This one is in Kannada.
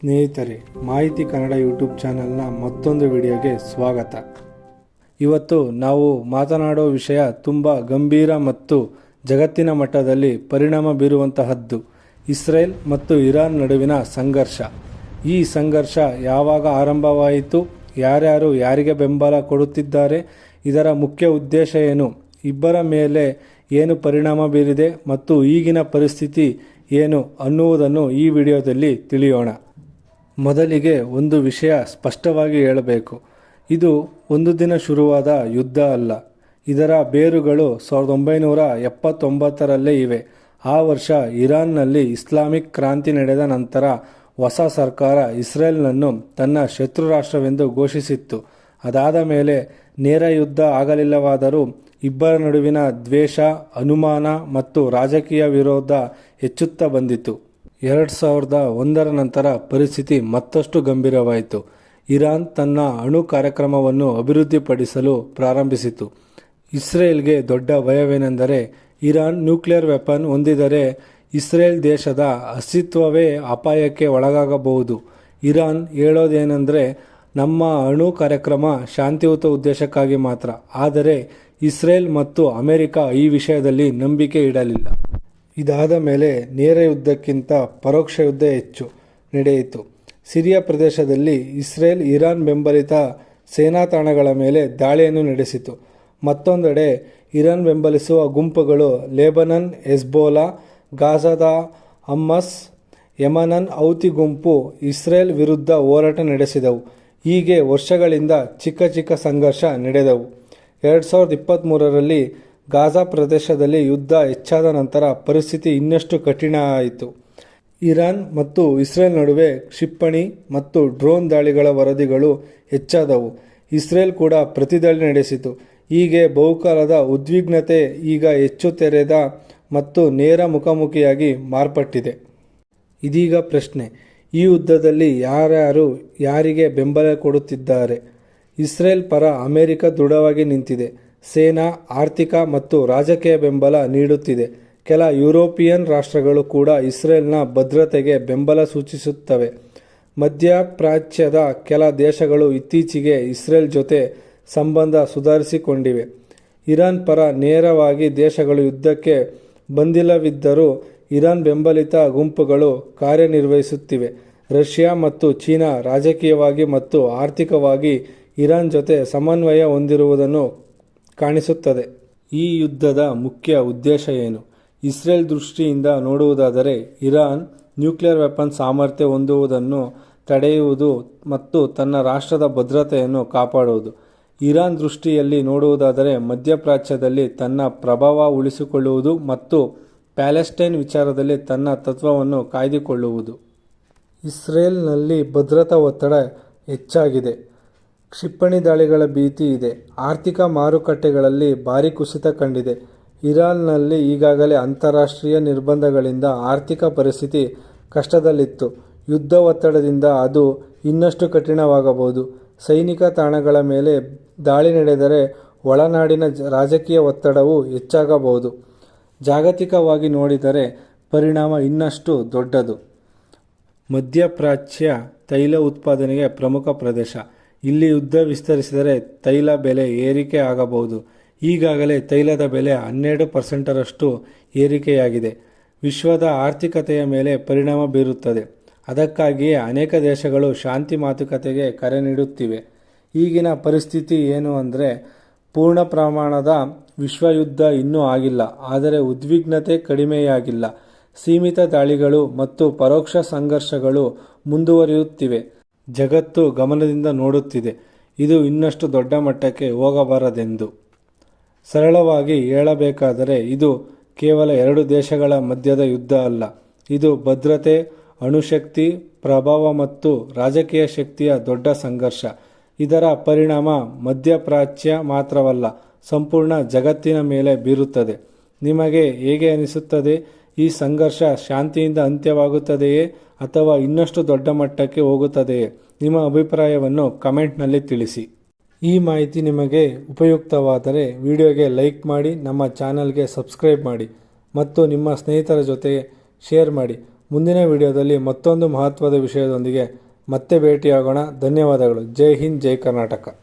ಸ್ನೇಹಿತರೆ, ಮಾಹಿತಿ ಕನ್ನಡ ಯೂಟ್ಯೂಬ್ ಚಾನಲ್ನ ಮತ್ತೊಂದು ವಿಡಿಯೋಗೆ ಸ್ವಾಗತ. ಇವತ್ತು ನಾವು ಮಾತನಾಡೋ ವಿಷಯ ತುಂಬ ಗಂಭೀರ ಮತ್ತು ಜಗತ್ತಿನ ಮಟ್ಟದಲ್ಲಿ ಪರಿಣಾಮ ಬೀರುವಂತಹದ್ದು. ಇಸ್ರೇಲ್ ಮತ್ತು ಇರಾನ್ ನಡುವಿನ ಸಂಘರ್ಷ. ಈ ಸಂಘರ್ಷ ಯಾವಾಗ ಆರಂಭವಾಯಿತು, ಯಾರ್ಯಾರು ಯಾರಿಗೆ ಬೆಂಬಲ ಕೊಡುತ್ತಿದ್ದಾರೆ, ಇದರ ಮುಖ್ಯ ಉದ್ದೇಶ ಏನು, ಇಬ್ಬರ ಮೇಲೆ ಏನು ಪರಿಣಾಮ ಬೀರಿದೆ ಮತ್ತು ಈಗಿನ ಪರಿಸ್ಥಿತಿ ಏನು ಅನ್ನುವುದನ್ನು ಈ ವಿಡಿಯೋದಲ್ಲಿ ತಿಳಿಯೋಣ. ಮೊದಲಿಗೆ ಒಂದು ವಿಷಯ ಸ್ಪಷ್ಟವಾಗಿ ಹೇಳಬೇಕು. ಇದು ಒಂದು ದಿನ ಶುರುವಾದ ಯುದ್ಧ ಅಲ್ಲ. ಇದರ ಬೇರುಗಳು 1979ರಲ್ಲೇ ಇವೆ. ಆ ವರ್ಷ ಇರಾನ್ನಲ್ಲಿ ಇಸ್ಲಾಮಿಕ್ ಕ್ರಾಂತಿ ನಡೆದ ನಂತರ ಹೊಸ ಸರ್ಕಾರ ಇಸ್ರೇಲ್ನನ್ನು ತನ್ನ ಶತ್ರು ರಾಷ್ಟ್ರವೆಂದು ಘೋಷಿಸಿತ್ತು. ಅದಾದ ಮೇಲೆ ನೇರ ಯುದ್ಧ ಆಗಲಿಲ್ಲವಾದರೂ ಇಬ್ಬರ ನಡುವಿನ ದ್ವೇಷ, ಅನುಮಾನ ಮತ್ತು ರಾಜಕೀಯ ವಿರೋಧ ಹೆಚ್ಚುತ್ತಾ ಬಂದಿತು. 2001ರ ನಂತರ ಪರಿಸ್ಥಿತಿ ಮತ್ತಷ್ಟು ಗಂಭೀರವಾಯಿತು. ಇರಾನ್ ತನ್ನ ಅಣು ಕಾರ್ಯಕ್ರಮವನ್ನು ಅಭಿವೃದ್ಧಿಪಡಿಸಲು ಪ್ರಾರಂಭಿಸಿತು. ಇಸ್ರೇಲ್ಗೆ ದೊಡ್ಡ ಭಯವೇನೆಂದರೆ ಇರಾನ್ ನ್ಯೂಕ್ಲಿಯರ್ ವೆಪನ್ ಹೊಂದಿದರೆ ಇಸ್ರೇಲ್ ದೇಶದ ಅಸ್ತಿತ್ವವೇ ಅಪಾಯಕ್ಕೆ ಒಳಗಾಗಬಹುದು. ಇರಾನ್ ಹೇಳೋದೇನೆಂದರೆ, ನಮ್ಮ ಅಣು ಕಾರ್ಯಕ್ರಮ ಶಾಂತಿಯುತ ಉದ್ದೇಶಕ್ಕಾಗಿ ಮಾತ್ರ. ಆದರೆ ಇಸ್ರೇಲ್ ಮತ್ತು ಅಮೆರಿಕ ಈ ವಿಷಯದಲ್ಲಿ ನಂಬಿಕೆ ಇಡಲಿಲ್ಲ. ಇದಾದ ಮೇಲೆ ನೇರ ಯುದ್ಧಕ್ಕಿಂತ ಪರೋಕ್ಷ ಯುದ್ಧ ಹೆಚ್ಚು ನಡೆಯಿತು. ಸಿರಿಯಾ ಪ್ರದೇಶದಲ್ಲಿ ಇಸ್ರೇಲ್ ಇರಾನ್ ಬೆಂಬಲಿತ ಸೇನಾ ತಾಣಗಳ ಮೇಲೆ ದಾಳಿಯನ್ನು ನಡೆಸಿತು. ಮತ್ತೊಂದೆಡೆ ಇರಾನ್ ಬೆಂಬಲಿಸುವ ಗುಂಪುಗಳು ಲೆಬನನ್ ಹೆಜ್ಬೋಲಾ, ಗಾಜಾದ ಹಮ್ಮಸ್, ಯೆಮನ್ನ ಹೌತಿ ಗುಂಪು ಇಸ್ರೇಲ್ ವಿರುದ್ಧ ಹೋರಾಟ ನಡೆಸಿದವು. ಹೀಗೆ ವರ್ಷಗಳಿಂದ ಚಿಕ್ಕ ಸಂಘರ್ಷ ನಡೆದವು. 2023ರಲ್ಲಿ ಗಾಜಾ ಪ್ರದೇಶದಲ್ಲಿ ಯುದ್ಧ ಹೆಚ್ಚಾದ ನಂತರ ಪರಿಸ್ಥಿತಿ ಇನ್ನಷ್ಟು ಕಠಿಣ ಆಯಿತು. ಇರಾನ್ ಮತ್ತು ಇಸ್ರೇಲ್ ನಡುವೆ ಕ್ಷಿಪಣಿ ಮತ್ತು ಡ್ರೋನ್ ದಾಳಿಗಳ ವರದಿಗಳು ಹೆಚ್ಚಾದವು. ಇಸ್ರೇಲ್ ಕೂಡ ಪ್ರತಿದಾಳಿ ನಡೆಸಿತು. ಹೀಗೆ ಬಹುಕಾಲದ ಉದ್ವಿಗ್ನತೆ ಈಗ ಹೆಚ್ಚು ತೆರೆದ ಮತ್ತು ನೇರ ಮುಖಾಮುಖಿಯಾಗಿ ಮಾರ್ಪಟ್ಟಿದೆ. ಇದೀಗ ಪ್ರಶ್ನೆ, ಈ ಯುದ್ಧದಲ್ಲಿ ಯಾರ್ಯಾರು ಯಾರಿಗೆ ಬೆಂಬಲ ಕೊಡುತ್ತಿದ್ದಾರೆ? ಇಸ್ರೇಲ್ ಪರ ಅಮೆರಿಕ ದೃಢವಾಗಿ ನಿಂತಿದೆ. ಸೇನಾ, ಆರ್ಥಿಕ ಮತ್ತು ರಾಜಕೀಯ ಬೆಂಬಲ ನೀಡುತ್ತಿದೆ. ಕೆಲ ಯುರೋಪಿಯನ್ ರಾಷ್ಟ್ರಗಳು ಕೂಡ ಇಸ್ರೇಲ್ನ ಭದ್ರತೆಗೆ ಬೆಂಬಲ ಸೂಚಿಸುತ್ತವೆ. ಮಧ್ಯಪ್ರಾಚ್ಯದ ಕೆಲ ದೇಶಗಳು ಇತ್ತೀಚೆಗೆ ಇಸ್ರೇಲ್ ಜೊತೆ ಸಂಬಂಧ ಸುಧಾರಿಸಿಕೊಂಡಿವೆ. ಇರಾನ್ ಪರ ನೇರವಾಗಿ ದೇಶಗಳು ಯುದ್ಧಕ್ಕೆ ಬಂದಿಲ್ಲವಿದ್ದರೂ ಇರಾನ್ ಬೆಂಬಲಿತ ಗುಂಪುಗಳು ಕಾರ್ಯನಿರ್ವಹಿಸುತ್ತಿವೆ. ರಷ್ಯಾ ಮತ್ತು ಚೀನಾ ರಾಜಕೀಯವಾಗಿ ಮತ್ತು ಆರ್ಥಿಕವಾಗಿ ಇರಾನ್ ಜೊತೆ ಸಮನ್ವಯ ಹೊಂದಿರುವುದನ್ನು ಕಾಣಿಸುತ್ತದೆ. ಈ ಯುದ್ಧದ ಮುಖ್ಯ ಉದ್ದೇಶ ಏನು? ಇಸ್ರೇಲ್ ದೃಷ್ಟಿಯಿಂದ ನೋಡುವುದಾದರೆ ಇರಾನ್ ನ್ಯೂಕ್ಲಿಯರ್ ವೆಪನ್ ಸಾಮರ್ಥ್ಯ ಹೊಂದುವುದನ್ನು ತಡೆಯುವುದು ಮತ್ತು ತನ್ನ ರಾಷ್ಟ್ರದ ಭದ್ರತೆಯನ್ನು ಕಾಪಾಡುವುದು. ಇರಾನ್ ದೃಷ್ಟಿಯಲ್ಲಿ ನೋಡುವುದಾದರೆ ಮಧ್ಯಪ್ರಾಚ್ಯದಲ್ಲಿ ತನ್ನ ಪ್ರಭಾವ ಉಳಿಸಿಕೊಳ್ಳುವುದು ಮತ್ತು ಪ್ಯಾಲೆಸ್ಟೈನ್ ವಿಚಾರದಲ್ಲಿ ತನ್ನ ತತ್ವವನ್ನು ಕಾಯ್ದುಕೊಳ್ಳುವುದು. ಇಸ್ರೇಲ್ನಲ್ಲಿ ಭದ್ರತಾ ಒತ್ತಡ ಹೆಚ್ಚಾಗಿದೆ. ಕ್ಷಿಪಣಿ ದಾಳಿಗಳ ಭೀತಿ ಇದೆ. ಆರ್ಥಿಕ ಮಾರುಕಟ್ಟೆಗಳಲ್ಲಿ ಭಾರೀ ಕುಸಿತ ಕಂಡಿದೆ. ಇರಾನ್ನಲ್ಲಿ ಈಗಾಗಲೇ ಅಂತಾರಾಷ್ಟ್ರೀಯ ನಿರ್ಬಂಧಗಳಿಂದ ಆರ್ಥಿಕ ಪರಿಸ್ಥಿತಿ ಕಷ್ಟದಲ್ಲಿತ್ತು. ಯುದ್ಧ ಒತ್ತಡದಿಂದ ಅದು ಇನ್ನಷ್ಟು ಕಠಿಣವಾಗಬಹುದು. ಸೈನಿಕ ತಾಣಗಳ ಮೇಲೆ ದಾಳಿ ನಡೆದರೆ ಒಳನಾಡಿನ ರಾಜಕೀಯ ಒತ್ತಡವೂ ಹೆಚ್ಚಾಗಬಹುದು. ಜಾಗತಿಕವಾಗಿ ನೋಡಿದರೆ ಪರಿಣಾಮ ಇನ್ನಷ್ಟು ದೊಡ್ಡದು. ಮಧ್ಯಪ್ರಾಚ್ಯ ತೈಲ ಉತ್ಪಾದನೆಗೆ ಪ್ರಮುಖ ಪ್ರದೇಶ. ಇಲ್ಲಿ ಯುದ್ಧ ವಿಸ್ತರಿಸಿದರೆ ತೈಲ ಬೆಲೆ ಏರಿಕೆ ಆಗಬಹುದು. ಈಗಾಗಲೇ ತೈಲದ ಬೆಲೆ 12% ಏರಿಕೆಯಾಗಿದೆ. ವಿಶ್ವದ ಆರ್ಥಿಕತೆಯ ಮೇಲೆ ಪರಿಣಾಮ ಬೀರುತ್ತದೆ. ಅದಕ್ಕಾಗಿಯೇ ಅನೇಕ ದೇಶಗಳು ಶಾಂತಿ ಮಾತುಕತೆಗೆ ಕರೆ ನೀಡುತ್ತಿವೆ. ಈಗಿನ ಪರಿಸ್ಥಿತಿ ಏನು ಅಂದರೆ, ಪೂರ್ಣ ಪ್ರಮಾಣದ ವಿಶ್ವಯುದ್ಧ ಇನ್ನೂ ಆಗಿಲ್ಲ, ಆದರೆ ಉದ್ವಿಗ್ನತೆ ಕಡಿಮೆಯಾಗಿಲ್ಲ. ಸೀಮಿತ ದಾಳಿಗಳು ಮತ್ತು ಪರೋಕ್ಷ ಸಂಘರ್ಷಗಳು ಮುಂದುವರಿಯುತ್ತಿವೆ. ಜಗತ್ತು ಗಮನದಿಂದ ನೋಡುತ್ತಿದೆ. ಇದು ಇನ್ನಷ್ಟು ದೊಡ್ಡ ಮಟ್ಟಕ್ಕೆ ಹೋಗಬಾರದೆಂದು. ಸರಳವಾಗಿ ಹೇಳಬೇಕಾದರೆ ಇದು ಕೇವಲ ಎರಡು ದೇಶಗಳ ಮಧ್ಯದ ಯುದ್ಧ ಅಲ್ಲ. ಇದು ಭದ್ರತೆ, ಅಣುಶಕ್ತಿ, ಪ್ರಭಾವ ಮತ್ತು ರಾಜಕೀಯ ಶಕ್ತಿಯ ದೊಡ್ಡ ಸಂಘರ್ಷ. ಇದರ ಪರಿಣಾಮ ಮಧ್ಯಪ್ರಾಚ್ಯ ಮಾತ್ರವಲ್ಲ, ಸಂಪೂರ್ಣ ಜಗತ್ತಿನ ಮೇಲೆ ಬೀರುತ್ತದೆ. ನಿಮಗೆ ಹೇಗೆ ಅನಿಸುತ್ತದೆ? ಈ ಸಂಘರ್ಷ ಶಾಂತಿಯಿಂದ ಅಂತ್ಯವಾಗುತ್ತದೆಯೇ ಅಥವಾ ಇನ್ನಷ್ಟು ದೊಡ್ಡ ಮಟ್ಟಕ್ಕೆ ಹೋಗುತ್ತದೆಯೇ? ನಿಮ್ಮ ಅಭಿಪ್ರಾಯವನ್ನು ಕಮೆಂಟ್ನಲ್ಲಿ ತಿಳಿಸಿ. ಈ ಮಾಹಿತಿ ನಿಮಗೆ ಉಪಯುಕ್ತವಾದರೆ ವಿಡಿಯೋಗೆ ಲೈಕ್ ಮಾಡಿ, ನಮ್ಮ ಚಾನಲ್ಗೆ ಸಬ್ಸ್ಕ್ರೈಬ್ ಮಾಡಿ ಮತ್ತು ನಿಮ್ಮ ಸ್ನೇಹಿತರ ಜೊತೆ ಶೇರ್ ಮಾಡಿ. ಮುಂದಿನ ವಿಡಿಯೋದಲ್ಲಿ ಮತ್ತೊಂದು ಮಹತ್ವದ ವಿಷಯದೊಂದಿಗೆ ಮತ್ತೆ ಭೇಟಿಯಾಗೋಣ. ಧನ್ಯವಾದಗಳು. ಜೈ ಹಿಂದ್, ಜೈ ಕರ್ನಾಟಕ.